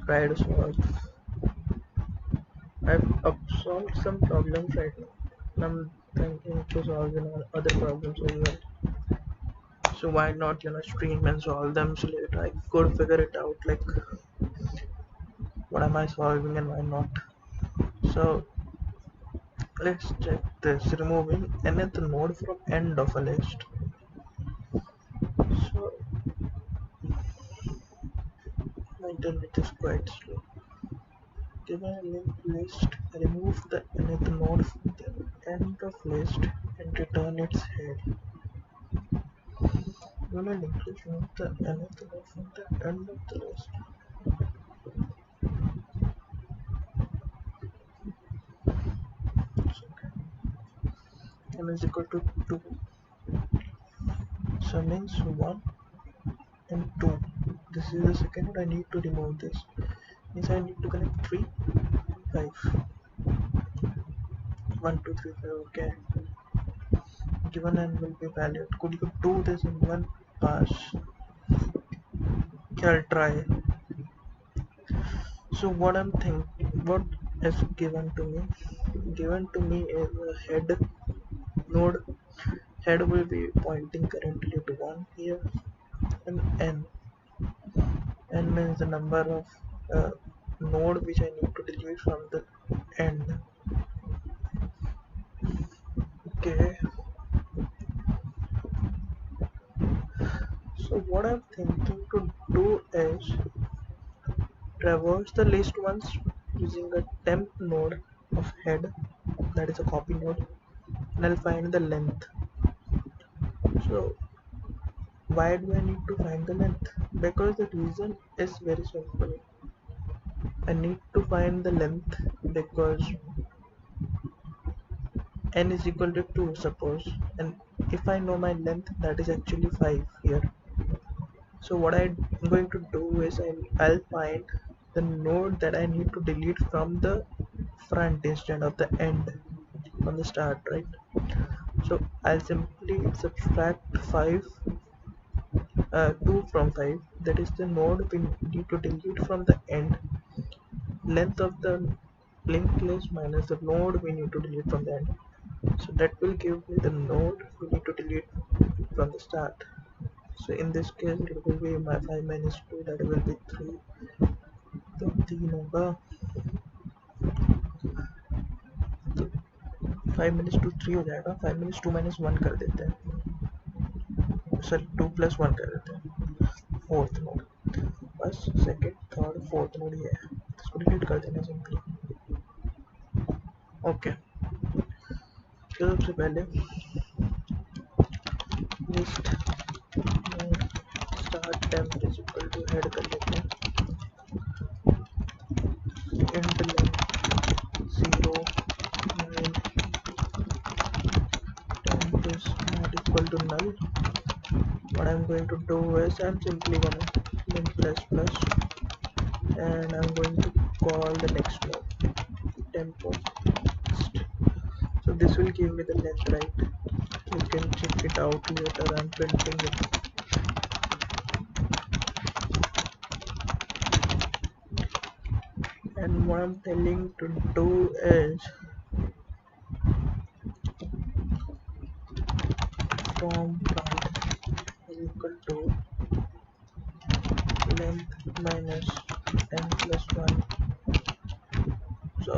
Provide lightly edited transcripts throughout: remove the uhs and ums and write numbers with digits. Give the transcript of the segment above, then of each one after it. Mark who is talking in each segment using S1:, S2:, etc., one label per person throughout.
S1: try to solve. I've upsolved some problems right now, and I'm thinking to solve other problems as well. So why not stream and solve them so later I could figure it out, like what am I solving and why not. So let's check this. Removing nth node from end of a list. So my internet is quite slow. Given a linked list, remove the nth node from the end of list and return its head. Given a linked list, remove the nth node from the end of the list. So, okay. N is equal to 2. So means 1 and 2. This is the second node. I need to remove this. Means I need to connect 3, 5. 1, 2, 3, 5. Okay. Given n will be valued. Could you do this in one pass? I'll try. So what I'm thinking, what is given to me? Given to me is a head node. Head will be pointing currently to 1 here, and n. N means the number of node which I need to delete from the end. Okay. So what I'm thinking to do is traverse the list once using a temp node of head, that is a copy node, and I'll find the length. So why do I need to find the length? Because the reason is very simple. I need to find the length because n is equal to 2, suppose, and if I know my length, that is actually 5 here. So what I'm going to do is I'll find the node that I need to delete from the front instead of the end, from the start, right? So I'll simply subtract 2 from 5, that is the node we need to delete from the end. Length of the linked list minus the node we need to delete from the end. So that will give me the node we need to delete from the start. So in this case it will be my 5 minus 2, that will be 3. तो 3 होगा, 5 minus 2 3 हो जाएगा. 5 minus 2 minus 1 कर देते हैं, sir 2 plus 1 कर देते हैं. फोर्थ नोड, बस सेकेंड थर्ड फोर्थ नोड ये है, इसको डिलीट कर देना सिंपली. ओके. तो सबसे पहले list start temp is equal to head कर लेते हैं. Int length 0 9 temp is not equal to null. What I'm going to do is I'm simply gonna link plus plus, and I'm going to call the next node temp of list. So this will give me the length, right? You can check it out later. I'm printing it. And what I'm telling to do is from front is equal to length minus n plus 1. So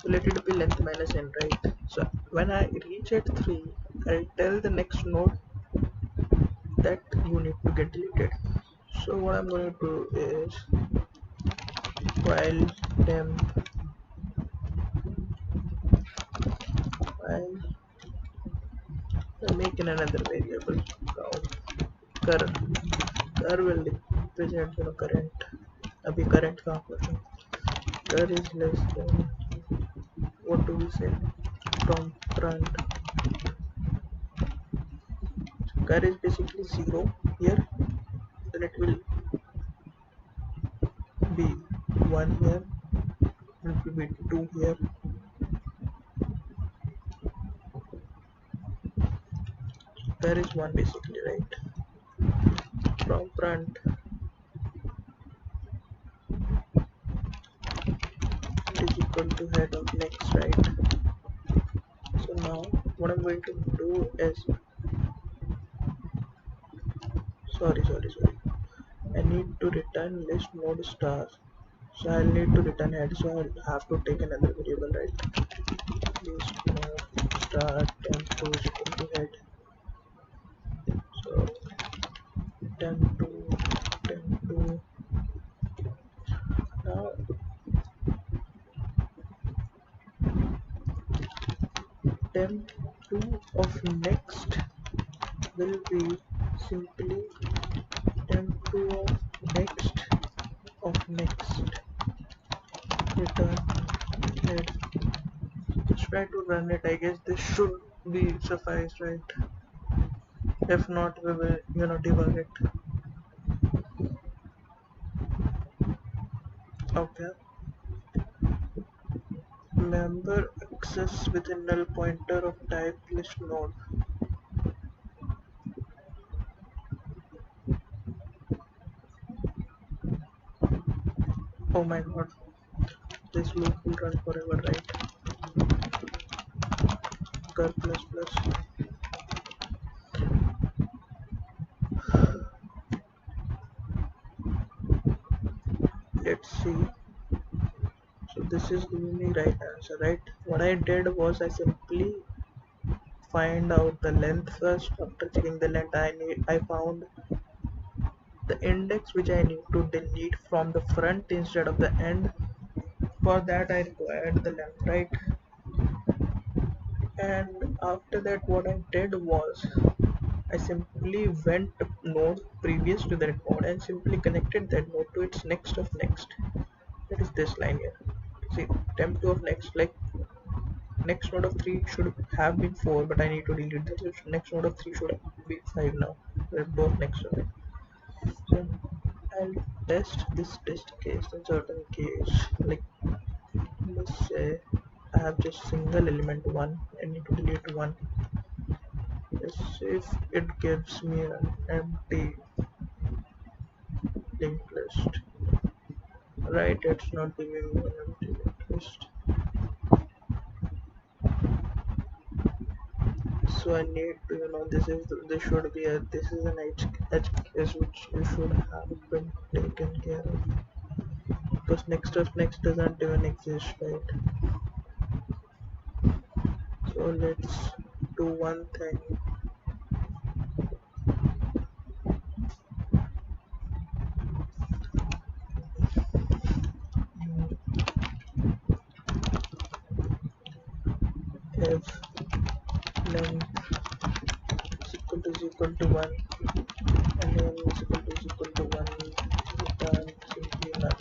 S1: let it be length minus n, right? So when I reach at 3, I'll tell the next node that you need to get deleted. So what I'm going to do is while temp while make in another variable count cur. Cur will represent current. अभी current कहाँ पर है? Cur is less than, what do we say, from front. Cur is basically 0 here, then it will be 1 here, it will be 2 here. there is one basically, right? From front is equal to head of next, right? So now what I'm going to do is, sorry, I need to return list node star. So I'll need to return head, so I'll have to take another variable, right? List node star temp2 is equal to head. So temp2 now temp2 of next will be simply temp2 of next return head. Just try to run it. I guess this should be suffice, right? If not, we will debug it. Okay, member access with a null pointer of type list node. Oh my god, this loop will run forever, right? Cur plus plus. Let's see. So this is giving me right answer, right? What I did was I simply find out the length first. After checking the length, I found the index which I need to delete from the front instead of the end. For that I required the length, right? And after that what I did was I simply went node previous to that node and simply connected that node to its next of next. That is this line here. See, temp2 of next, like next node of 3 should have been 4, but I need to delete that. So next node of 3 should be 5 now. They're both next to it. So I'll test this test case in certain case. Like let's say I have just single element 1. I need to delete 1. Let's see if it gives me an empty linked list. Right, it's not giving me an empty linked list. So I need to, this should be this is an edge case which you should have been taken care of, because next of next doesn't even exist, right? So let's do one thing. If length is equal to 1 and name is equal to 1, return simply null.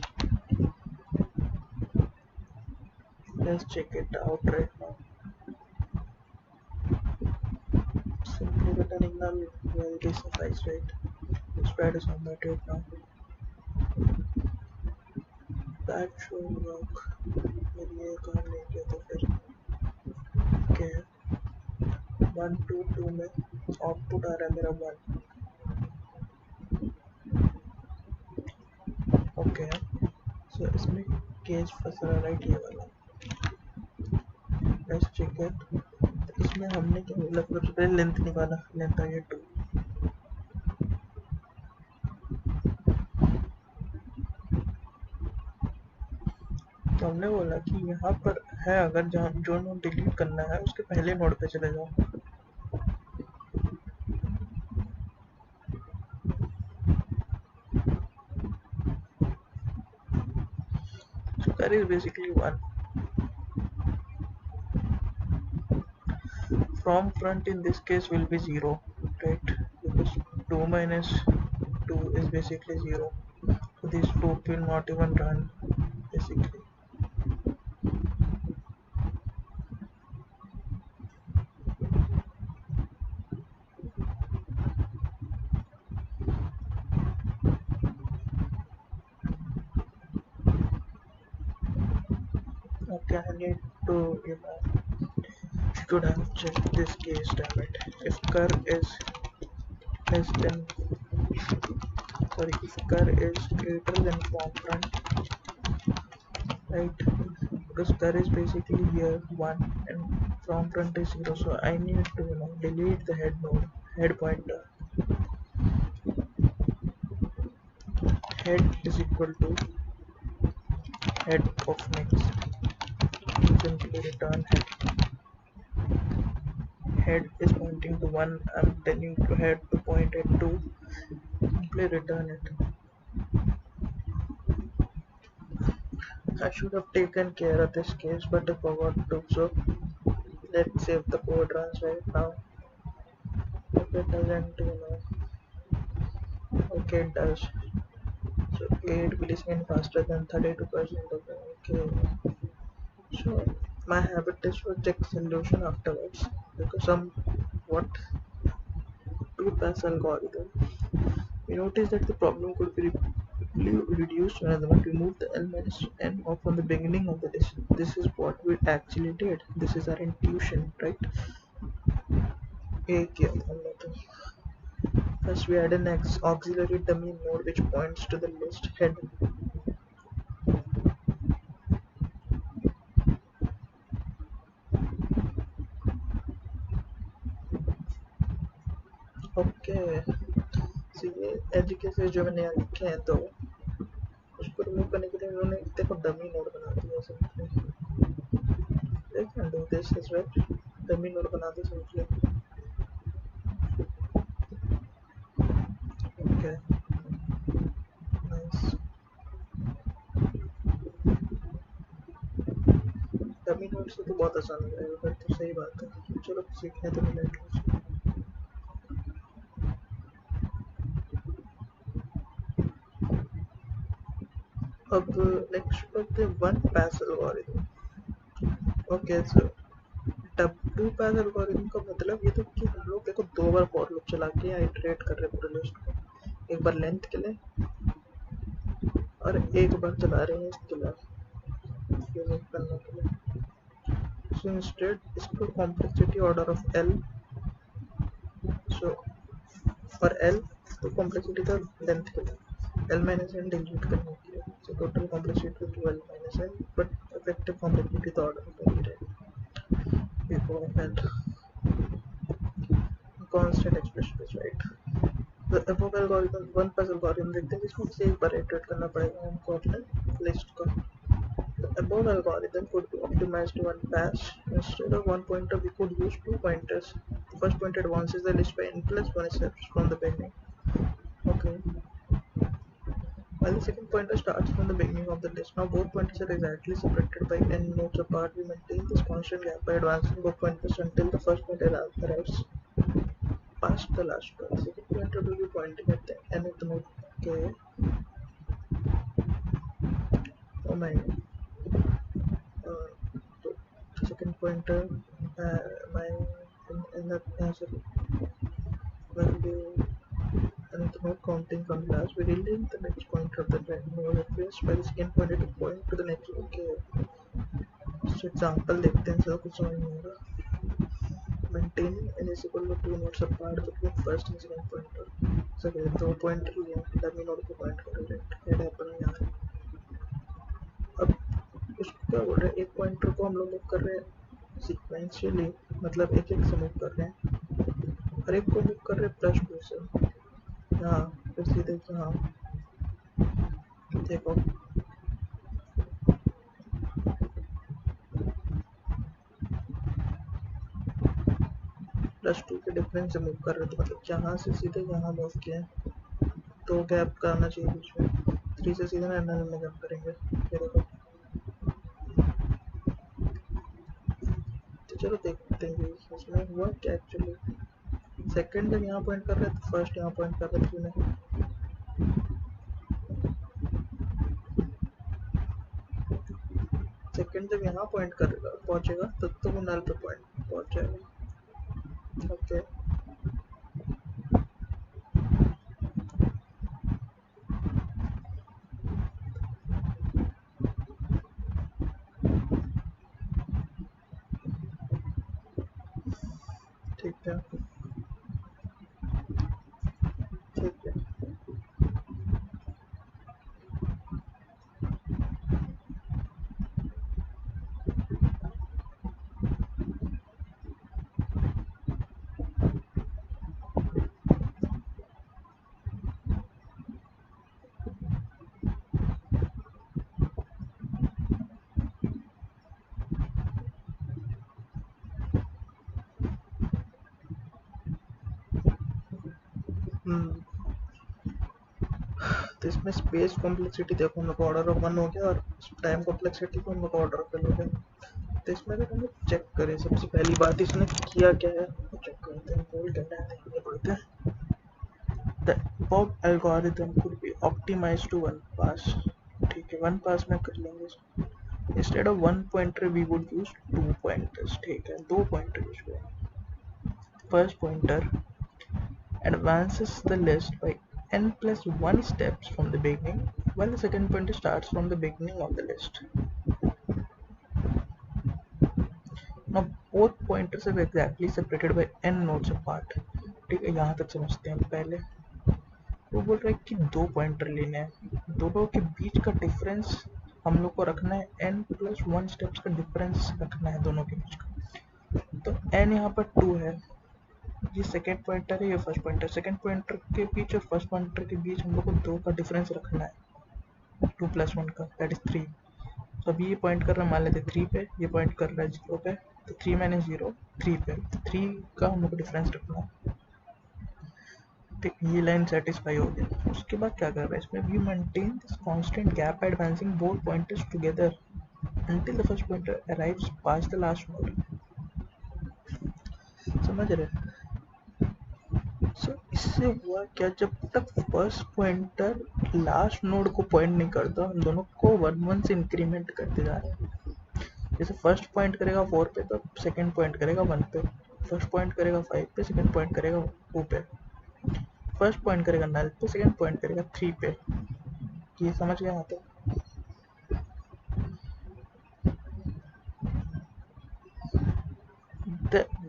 S1: Let's check it out right now. Simply returning null will be suffice, right? Let's try to submit it now. That should work. फिर ये काम नहीं किया तो फिर क्या है? 1 2 2 में आउटपुट आ रहा है मेरा 1. ओके, सो इसमें केस फंस रहा, राइट? ये वाला लेट्स चेक इट. इसमें हमने क्या मतलब सबसे पहले लेंथ निकाला, लेंथ आ गया 2. तो हमने बोला कि यहाँ पर है, अगर जहाँ जो नोड डिलीट करना है उसके पहले नोड पे चले जाओ. So that is basically 1. From front in this case will be 0, right? Because 2 minus 2 is basically 0. So this loop will not even run basically. Okay, I need to should have checked this case, damn it. If cur is less than, sorry, if cur is greater than form front, right? Because cur is basically here 1 and from front is 0, so I need to delete the head node, head pointer. Head is equal to head of next. Simply return head. Head is pointing to 1, I'm telling to head to point at 2, simply return it. I should have taken care of this case, but I forgot to, so let's save the code runs right now. If it doesn't, okay, it does. So 8 millisecond faster than 32% of the, okay. So my habit is to check solution afterwards, because some what two-pass algorithm, we notice that the problem could be reduced to another one. Remove the L minus n off from the beginning of the list. This is what we actually did. This is our intuition, right? एक किया था हमने तो. First we add an auxiliary dummy node which points to the list head. Okay. So ये edge cases जो मैंने यहाँ लिखे हैं, तो उसको रिमूव करने के लिए उन्होंने देखो डमी नोड बना दिया simply. They can do this as well. Dummy node बना दो simply. Okay. Nice. Dummy node से तो बहुत आसान हो जाएगा, फिर तो सही बात है. चलो सीखने तो मिलेगा. अब नेक्स्ट करते हैं one pass algorithm. Okay, so two pass algorithm का मतलब ये तो कि हम लोग देखो 2 बार फॉर लूप चला के आइटरेट कर रहे हैं पूरे लिस्ट को. एक बार लेंथ के लिए और एक बार चला रहे हैं इसके लिए यूनिक करने के लिए. सो इंस्टेड इसको कॉम्प्लेक्सिटी ऑर्डर ऑफ एल, सो और एल तो कॉम्प्लेक्सिटी था लेंथ के लिए, एल माइनस एन डिलीट करने के लिए. So total complexity two L minus N, but effective complexity तो ऑर्डर में ही रहेगी before of L. Constant expression is right. The above algorithm, one pass algorithm देखते हैं जिसमें से एक बार iterate करना पड़ेगा हमको अपने list को. The above algorithm could be optimized to one pass. Instead of one pointer, we could use 2 pointers. The first pointer advances the list by n plus 1 steps from the beginning. Okay. While the second pointer starts from the beginning of the list. Now both pointers are exactly separated by n nodes apart. We maintain this constant gap by advancing both pointers until the first pointer arrives past the last one. The second pointer will be pointing at the nth node. Okay. Oh my. So the second pointer, my in the sorry, will be nth node counting from last. We relink the next pointer of the node request by the second pointer to point to the next. Okay. So example देखते हैं, सब कुछ समझ नहीं आ रहा. Maintaining n is equal to 2 nodes apart between first and second pointer. So दो pointer लिया, dummy node को पॉइंट कर रहे हैं, हेड अपन यहाँ. अब उसको क्या बोल रहे हैं, एक पॉइंटर को हम लोग मूव कर रहे हैं सीक्वेंशियली, मतलब एक एक से मूव कर रहे हैं, और एक को मूव कर रहे हैं प्लस 2 से. हाँ, फिर सीधे हाँ देखो प्लस 2 के डिफरेंस से मूव कर रहे थे, मतलब यहाँ से सीधे यहाँ मूव किया, तो गैप का आना चाहिए बीच में. 3 से सीधे ना में गैप करेंगे. ये देखो, तो चलो देखते हैं इसमें हुआ क्या एक्चुअली. सेकंड जब यहाँ पॉइंट कर रहे थे, फर्स्ट यहाँ पॉइंट कर रहे थे में. सेकंड जब यहाँ पॉइंट करेगा पहुंचेगा तब तो वो नल पे पॉइंट पहुंच जाएगा. ओके. है, ठीक है। तो इसमें स्पेस कॉम्प्लेक्सिटी देखो, हम लोग ऑर्डर ऑफ 1 हो गया, और टाइम कॉम्प्लेक्सिटी को हम लोग ऑर्डर ऑफ n हो गया। तो इसमें अगर हम लोग चेक करें, सबसे पहली बात इसने किया क्या है, चेक करते हैं। बोल करना है, ये बोलते हैं the above algorithm could be optimized to one pass। ठीक है, वन पास में कर लेंगे इसको। Instead of one pointer we would use 2 pointers. ठीक है, 2 पॉइंटर यूज करेंगे। First pointer advances the list by n plus 1 steps from the beginning, while the second pointer starts from the beginning of the list. Now both pointers are exactly separated by n nodes apart। ठीक है, यहाँ तक समझते हैं पहले। वो बोल रहा है कि 2 पॉइंटर लेने हैं, दोनों के बीच का डिफरेंस हम लोग को रखना है, n प्लस 1 स्टेप्स का डिफरेंस रखना है दोनों के बीच का। तो n यहाँ पर 2 है, ये सेकेंड पॉइंटर है, ये फर्स्ट पॉइंटर। सेकेंड पॉइंटर के बीच और फर्स्ट पॉइंटर के बीच हम लोग को 2 का डिफरेंस रखना है, 2 प्लस 1 का, दैट इज 3। तो अभी ये पॉइंट कर रहा है, मान लेते 3 पे, ये पॉइंट कर रहा है 0 पे, तो 3 माइनस 0 3 पे, 3 का हम लोग को डिफरेंस रखना है। ठीक, ये लाइन सेटिस्फाई हो गया। उसके बाद क्या कर रहा है इसमें, we maintain this constant gap advancing both pointers together until the first pointer arrives past the last node। समझ रहे? सो इससे हुआ क्या, जब तक फर्स्ट पॉइंटर लास्ट नोड को पॉइंट नहीं करता, हम दोनों को 1 1 से इंक्रीमेंट करते जा रहे हैं। जैसे फर्स्ट पॉइंट करेगा 4 पे, तो सेकंड पॉइंट करेगा 1 पे, फर्स्ट पॉइंट करेगा 5 पे, सेकंड पॉइंट करेगा 2 पे, फर्स्ट पॉइंट करेगा नल पे, सेकंड पॉइंट करेगा 3 पे। ये समझ गया? तो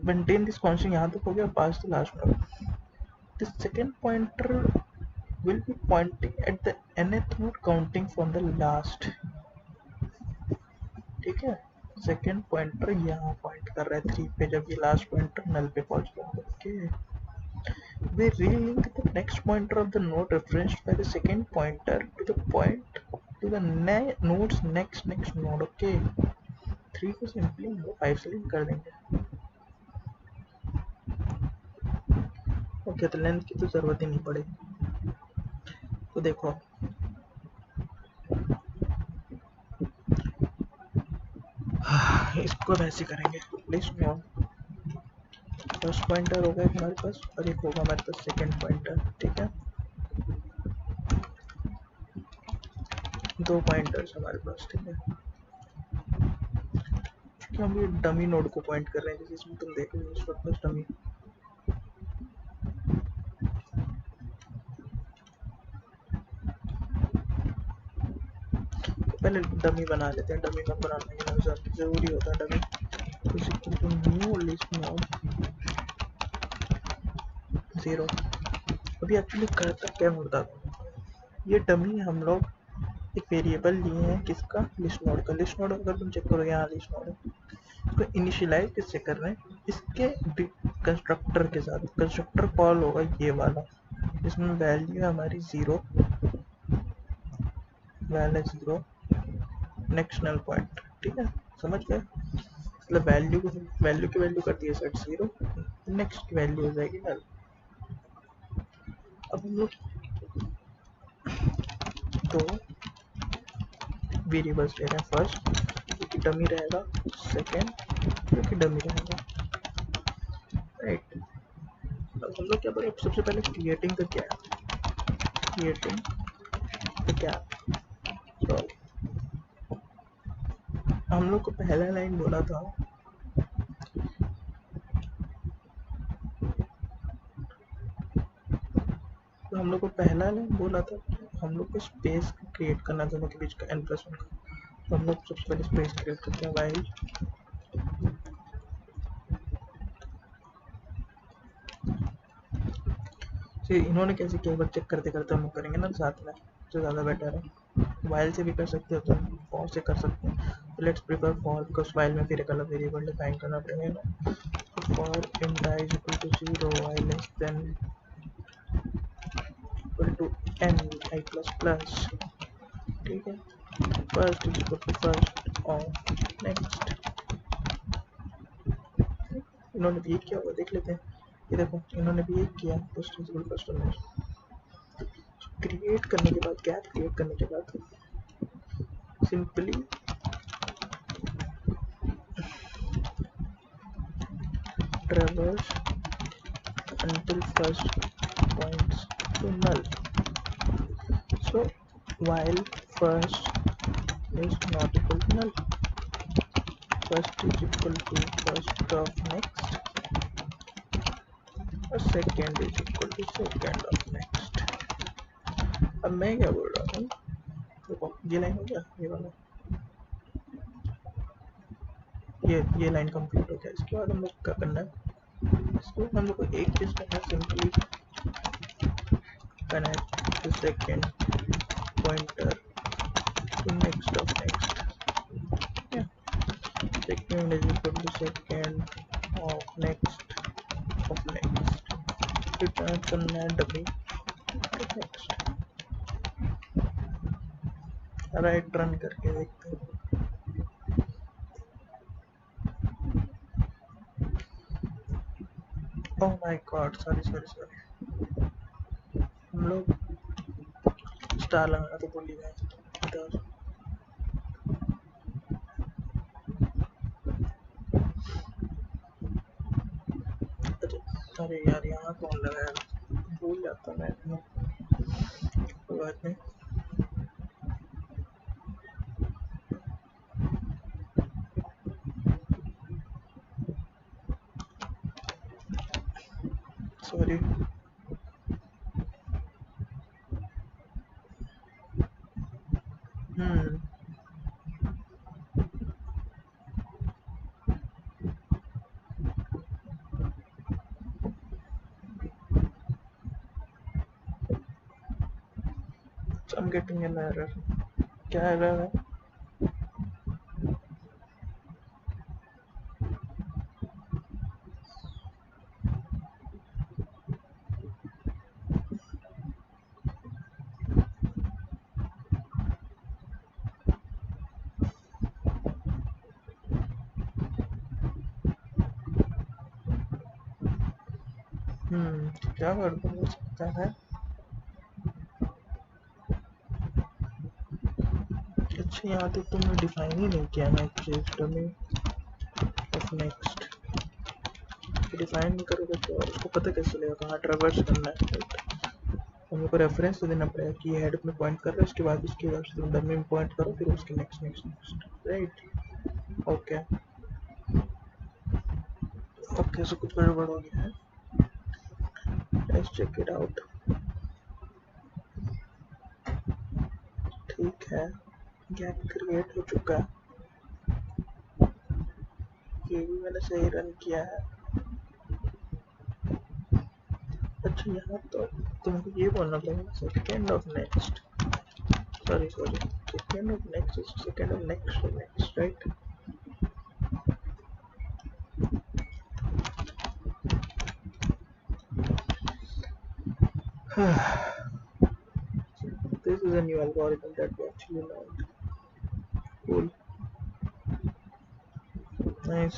S1: मेंटेन दिस कांस्टेंट यहाँ तक हो गया, pass the last node. The second pointer will be pointing at the nth node counting from the last। ठीक है, सेकंड पॉइंटर यहाँ पॉइंट कर रहा है 3 पे, जब ये लास्ट पॉइंटर नल पे पहुंच गया। Okay, we relink the next pointer of the node referenced by the second pointer to the point to the node's next node। Okay, 3 को सिंपली हम लोग 5 से लिंक कर देंगे। ओके, तो लेंथ की तो जरूरत ही नहीं पड़ेगी। तो देखो, इसको वैसे करेंगे, लिस्ट नोड फर्स्ट पॉइंटर होगा एक हमारे पास, और एक होगा हमारे पास सेकंड पॉइंटर। ठीक है, 2 पॉइंटर्स हमारे पास। ठीक है, क्योंकि हम ये डमी नोड को पॉइंट कर रहे हैं, जैसे इसमें तुम देख रहे हो इस वक्त डमी। तो पहले डमी बना लेते हैं, डमी नोड बनाना जरूरी होता है डमी। तो न्यू लिस्ट नोड 0। अभी एक्चुअली करता क्या होता है, ये डमी हम लोग एक वेरिएबल लिए हैं, किसका, लिस्ट नोड का। लिस्ट नोड अगर तुम चेक करो, यहाँ लिस्ट नोड है, इसको इनिशियलाइज किससे कर रहे हैं, इसके कंस्ट्रक्टर के साथ। कंस्ट्रक्टर कॉल होगा ये वाला, इसमें वैल्यू है हमारी 0, वैल्यू 0 नेक्स्ट नल पॉइंट। ठीक है, समझ गए? मतलब वैल्यू की वैल्यू कर दिए सेट 0, नेक्स्ट वैल्यू हो जाएगी नल। अब हम लोग दो वेरिएबल्स ले रहे हैं, फर्स्ट जो कि डमी रहेगा, सेकेंड जो कि डमी रहेगा। राइट, अब हम लोग क्या करें, सबसे पहले creating the gap, creating the gap. तो हम लोग को पहला लाइन बोला था, तो हम लोग को पहला लाइन बोला था कि हम लोग को स्पेस क्रिएट करना दोनों के बीच का n+1 का। तो हम लोग सबसे पहले स्पेस क्रिएट करते हैं, वाइल इन्होंने कैसे किया, एक बार चेक करते करते हम लोग करेंगे ना साथ में, तो ज़्यादा बेटर है। वाइल से भी कर सकते हो तो फॉर से कर सकते हैं, तो let's prefer for, because while में फिर एक अलग वेरिएबल डिफाइन करना पड़ेगा ना। तो for int i is equal to 0, i less than equal to n i plus plus, ठीक है। First is equal to first और नेक्स्ट। इन्होंने भी किया होगा, देख लेते हैं। ये देखो इन्होंने भी एक किया, first is equal to first और नेक्स्ट। क्रिएट करने के बाद, गैप क्रिएट करने के बाद simply traverse until first points to null. So while first is not equal to null, first is equal to first of next और second is equal to second of next। अब मैं क्या बोल रहा हूँ, देखो ये लाइन हो गया, ये वाला ये लाइन कंप्लीट हो गया। इसके बाद हम लोग क्या करना है, इसको हम लोग को एक चीज करना है, simply connect the second pointer to next of next। Yeah, second is equal to second of next of next, return करना है डमी नेक्स्ट। राइट रन करके देखते हैं। Oh my God, sorry sorry sorry, हम लोग स्टार लगाना तो भूल ही गए। अरे यार यहाँ कौन लगाया, भूल जाता मैं, कोई बात नहीं। Sorry. I'm getting an error। क्या एरर है? क्या गड़बड़ हो सकता है? अच्छा यहाँ तो तुमने डिफाइन ही नहीं किया ना एक चीज, डमी ऑफ नेक्स्ट। डिफाइन नहीं करोगे तो उसको पता कैसे चलेगा कहाँ ट्रैवर्स करना है? हम लोग को रेफरेंस तो देना पड़ेगा कि हेड में पॉइंट कर रहा है, उसके बाद उसके हिसाब से तुम डमी में पॉइंट करो, फिर उसके next next next, right? Okay okay, so कुछ गड़बड़ हो गया है। Let's check it out. ठीक है, गैप क्रिएट हो चुका है, ये भी मैंने सही रन किया है। अच्छा यहाँ तो तुमको ये बोलना पड़ेगा second of next, sorry sorry, second of next is second of next of next, right? This is a new algorithm that we actually learned. Cool, nice.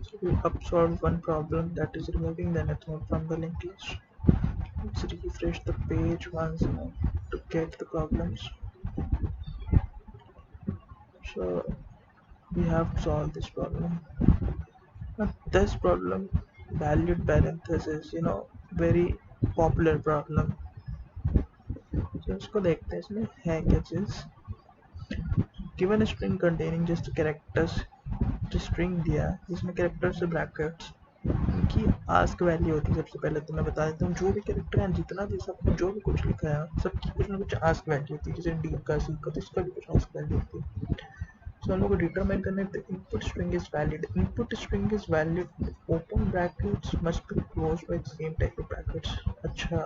S1: So we upsolved one problem, that is removing the nth node from the linked list. Let's refresh the page once more to get the problems. So we have to solve this problem. Now this problem, valued parenthesis, very popular problem. So इसको देखते हैं, इसमें है क्या चीज। Given a string containing just characters, जो string दिया जिसमें characters से brackets, उनकी ask value होती है। सबसे पहले तो मैं बता देता हूँ, जो भी कैरेक्टर है, जितना भी सब जो भी कुछ लिखा है, सबकी कुछ ना कुछ ask value होती है। जैसे D का, C का, तो इसका भी कुछ ask value होती है। So हम लोग को डिटरमाइन करना है input string is valid. Input string is valid. Open brackets must be close by same type of brackets. अच्छा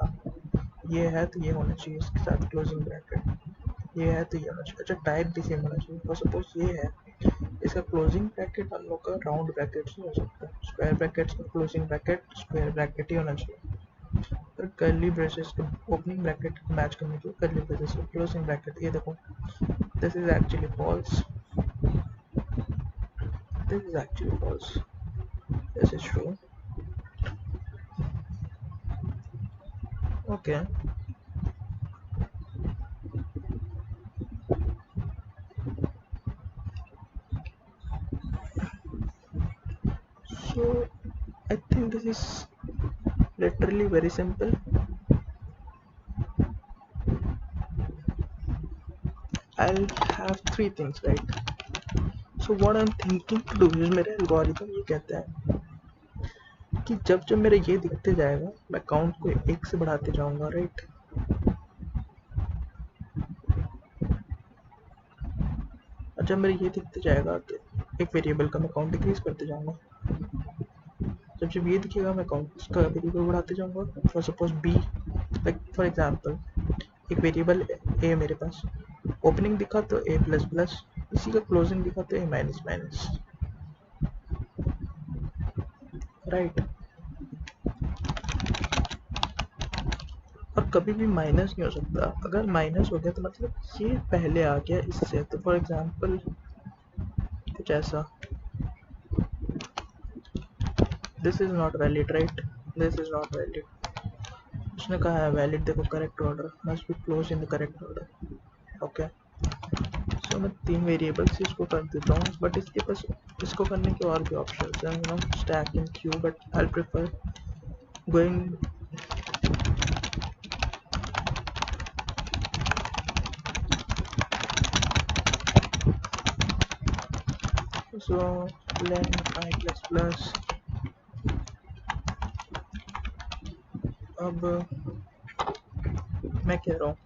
S1: ये है तो ये होना चाहिए इसके साथ क्लोजिंग ब्रैकेट. ये है तो ये होना चाहिए. अच्छा टाइप भी सेम होना चाहिए. फॉर सपोज ये है इसका क्लोजिंग ब्रैकेट हम लोग का राउंड ब्रैकेट्स नहीं हो सकता. स्क्वायर ब्रैकेट्स का क्लोजिंग ब्रैकेट स्क्वायर ब्रैकेट ही होना चाहिए. फिर कर्ली ब्रेसेस को ओपनिंग ब्रैकेट को मैच करने के लिए कर्ली ब्रेसेस को क्लोजिंग ब्रैकेट. ये देखो this is actually false. This is actually false. This is true. Okay. So I think this is literally very simple. I'll have three things, right? So what I'm thinking to do is मेरा algorithm ये कहता है कि जब जब मेरे ये दिखते जाएगा मैं काउंट को एक से बढ़ाते जाऊंगा, राइट? और जब मेरे ये दिखते जाएगा तो एक वेरिएबल का मैं काउंट डिक्रीज करते जाऊंगा. जब जब ये दिखेगा मैं काउंट उसका वेरिएबल बढ़ाते जाऊंगा. For suppose B, like for example एक वेरिएबल ए मेरे पास ओपनिंग दिखा तो ए प्लस प्लस, इसी का क्लोजिंग दिखा तो ए माइनस माइनस, राइट? और कभी भी माइनस नहीं हो सकता. अगर माइनस हो गया तो मतलब ये पहले आ गया इससे. तो फॉर एग्जांपल कुछ ऐसा, this is not valid, right? This is not valid. उसने कहा है वैलिड, देखो correct order must be close in the correct order. Okay, so मैं तीन वेरिएबल्स इसको कर देता हूँ. बट इसके पास इसको करने के और भी ऑप्शन है, you know, stack in Q. But I prefer going so len I plus plus. अब मैं कह रहा हूँ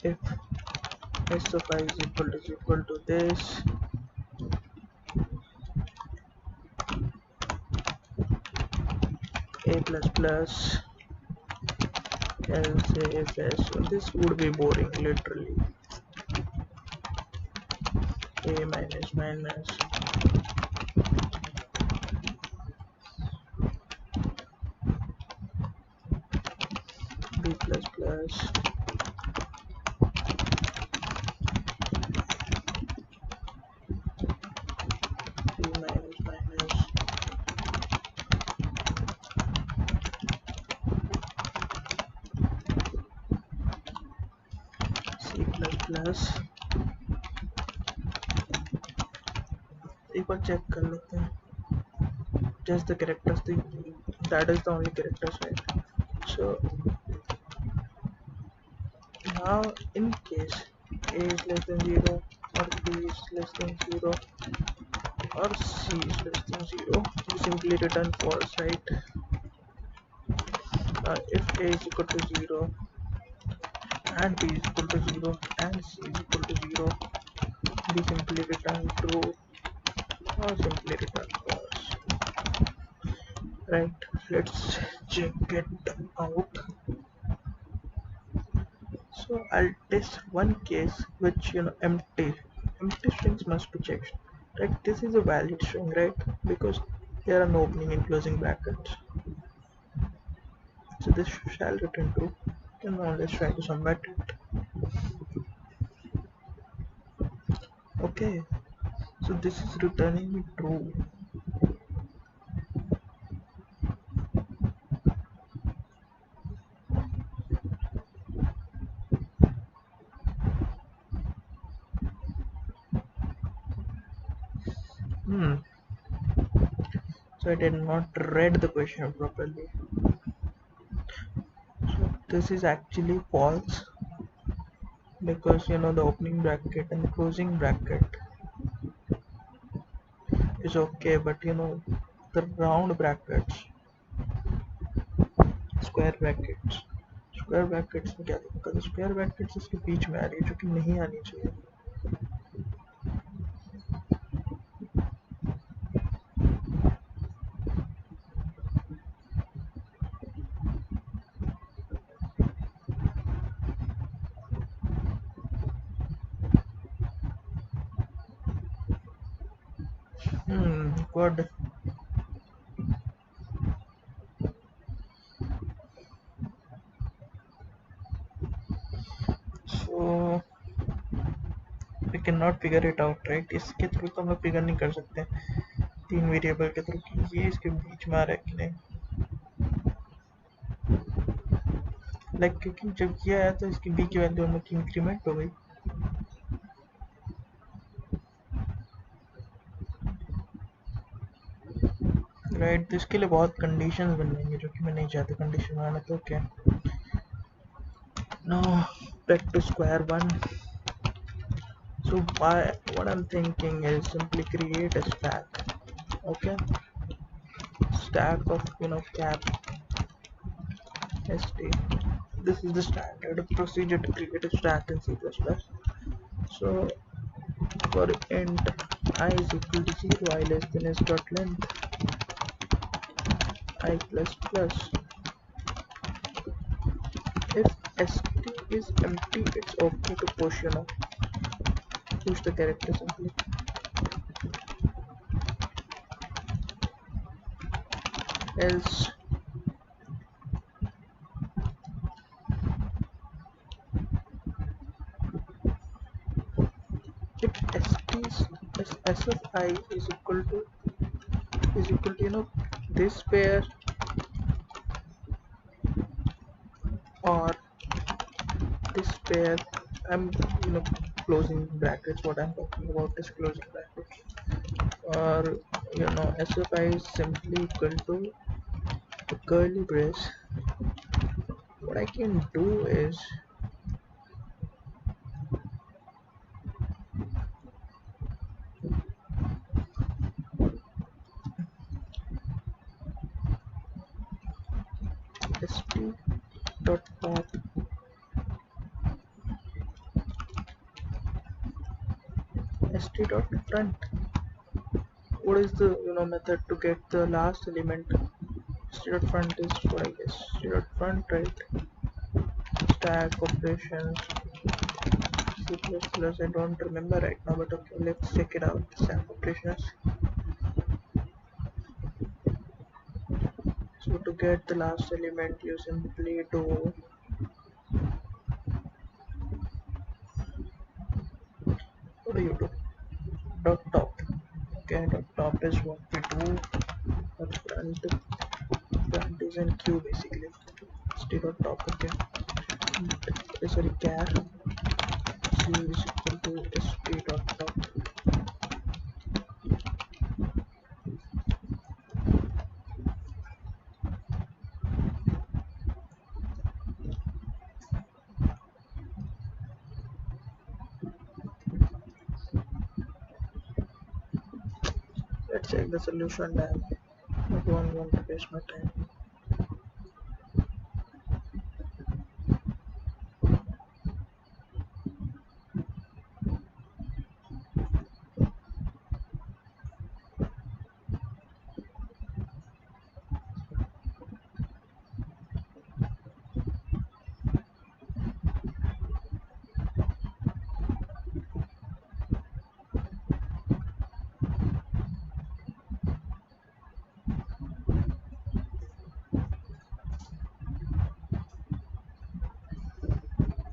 S1: if s of I is equal to this, a plus plus, else if s. So this would be boring literally. A minus minus b plus plus b minus minus c plus plus. एक बार check कर लेते हैं. Just the characters, that is the only characters, right? So now in case a is less than 0 or b is less than 0 or c is less than 0, you simply return false, right? If a is equal to 0 and b is equal to 0 and c is equal to 0, we simply return true or simply return false, right? Let's check it out. So I'll test one case which, you know, empty strings must be checked, right? This is a valid string, right? Because there are no opening and closing brackets, so this shall return true. And now let's try to submit it. Okay, so this is returning me true. So I did not read the question properly. So this is actually false because, you know, the opening bracket and the closing bracket is okay, but you know the round brackets, square brackets में क्या दिक्कत है? Square brackets इसके बीच में आ रही है जो कि नहीं आनी चाहिए. Good. So we cannot figure it out, right? इसके थ्रू तो हम लोग फिगर नहीं कर सकते तीन वेरिएबल के थ्रू कि ये इसके बीच में आ रहा है कि नहीं। लाइक क्योंकि जब ये आया तो इसकी बी की वैल्यू हम लोग की इंक्रीमेंट हो गई। राइट, तो इसके लिए बहुत कंडीशंस बनेंगे जो कि मैं नहीं चाहता कंडीशन बनाना। तो क्या, no, back to square one. So what I'm thinking is simply create a stack. Okay, stack of cap st. This is the standard procedure to create a stack in C++. So for int I is equal to 0, I less than s dot length I plus plus. If st is empty, it's okay to push push the character simply. Else if sfi is equal to this pair or this pair, I'm closing brackets, what I'm talking about is closing brackets, or sfi is simply equal to the curly brace. What I can do is st dot top st dot front. What is the method to get the last element? St dot front is what I guess. St dot front, right? Stack operations C++. I don't remember right now, but okay, let's check it out. Stack operations. So to get the last element, you simply do what do you do? Dot top. Okay, dot top is what we do. Dot front is in queue basically. St dot top. Okay. Sorry, char c is equal to st dot top. Let's check the solution now. I don't want to waste my time.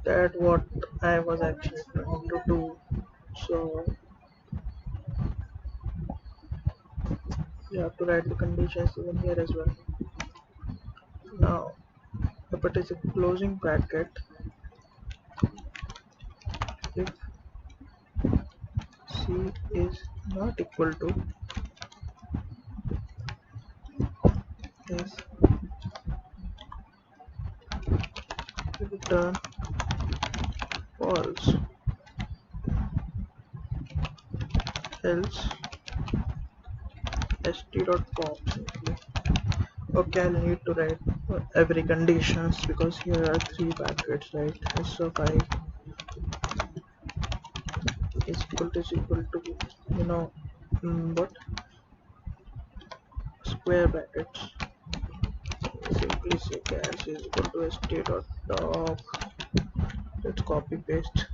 S1: That what I was actually trying to do. So you have to write the conditions even here as well. Now if it is a closing bracket, if c is not equal to is return false, else st.pop simply. Okay, I'll need to write every conditions because here are three brackets, right? S of I is equal to what, square brackets. Simply say gas is equal to st dot top. Let's copy paste.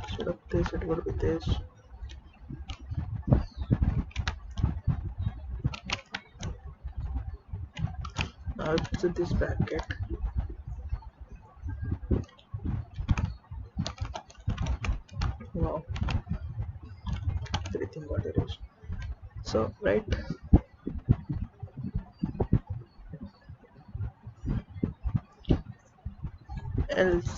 S1: Instead this, it would be this. Now it's this bracket. Wow, everything got erased. So right, else.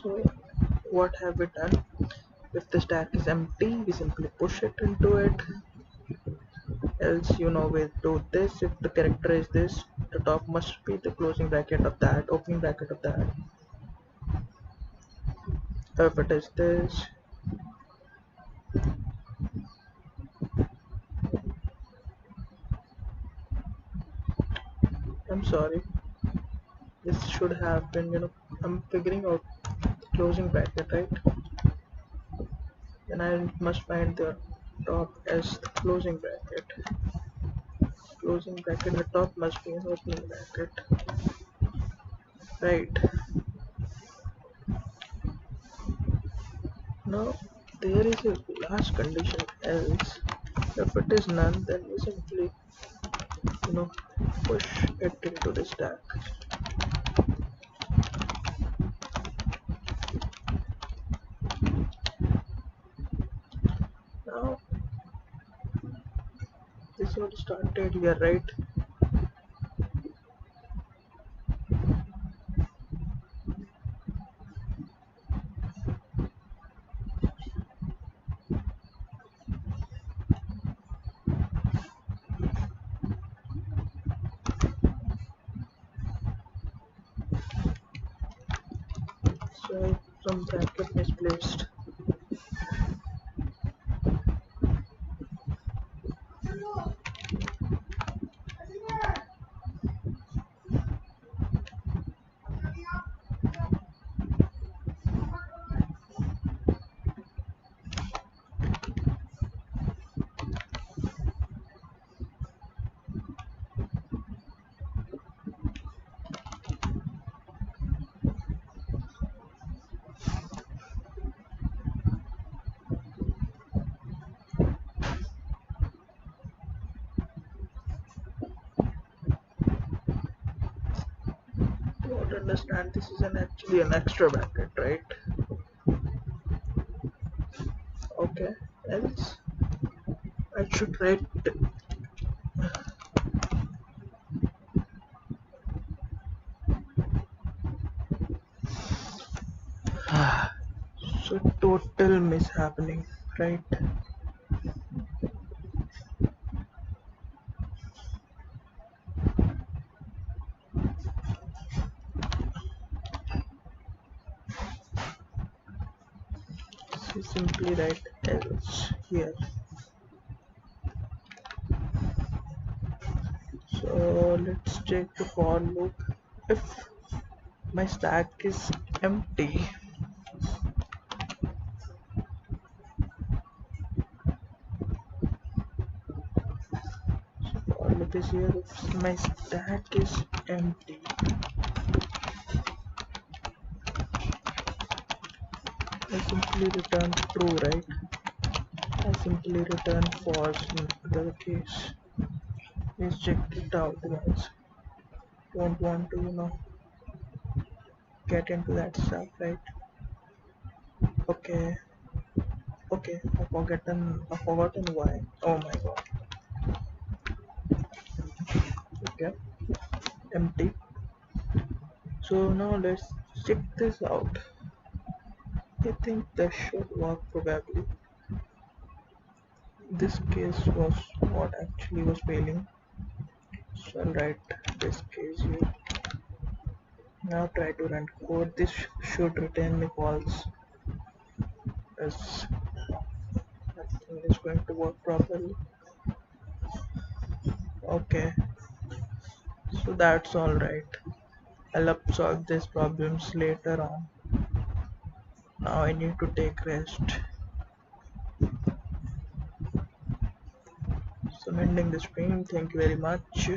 S1: So what have we done? If the stack is empty, we simply push it into it. Else, we do this. If the character is this, the top must be the closing bracket of that, opening bracket of that. If it is this, I'm sorry, this should have been, I'm figuring out the closing bracket, right? Then I must find the top as the closing bracket. Closing bracket, the top must be an opening bracket, right? Now there is a last condition, else. If it is none, then we simply, you know push it into the stack. Now this would started here, right? So some bracket misplaced. Don't understand, this is actually an extra bracket, right? Okay, else I should write. So total mishappening, right? So simply write else here. So let's check the for loop. If my stack is empty, for loop is here. If my stack is empty, I simply return true, right? I simply return false in the other case. Please check it out, guys. Don't want to, get into that stuff, right? Okay, okay. I forgotten why. Oh my god. Okay, empty. So now let's check this out. I think that should work probably. This case was what actually was failing. So I'll write this case here. Now try to run code. This should return me false, as nothing is going to work properly. Okay, so that's all right. I'll solve these problems later on. Now I need to take rest. So I'm ending the stream. Thank you very much.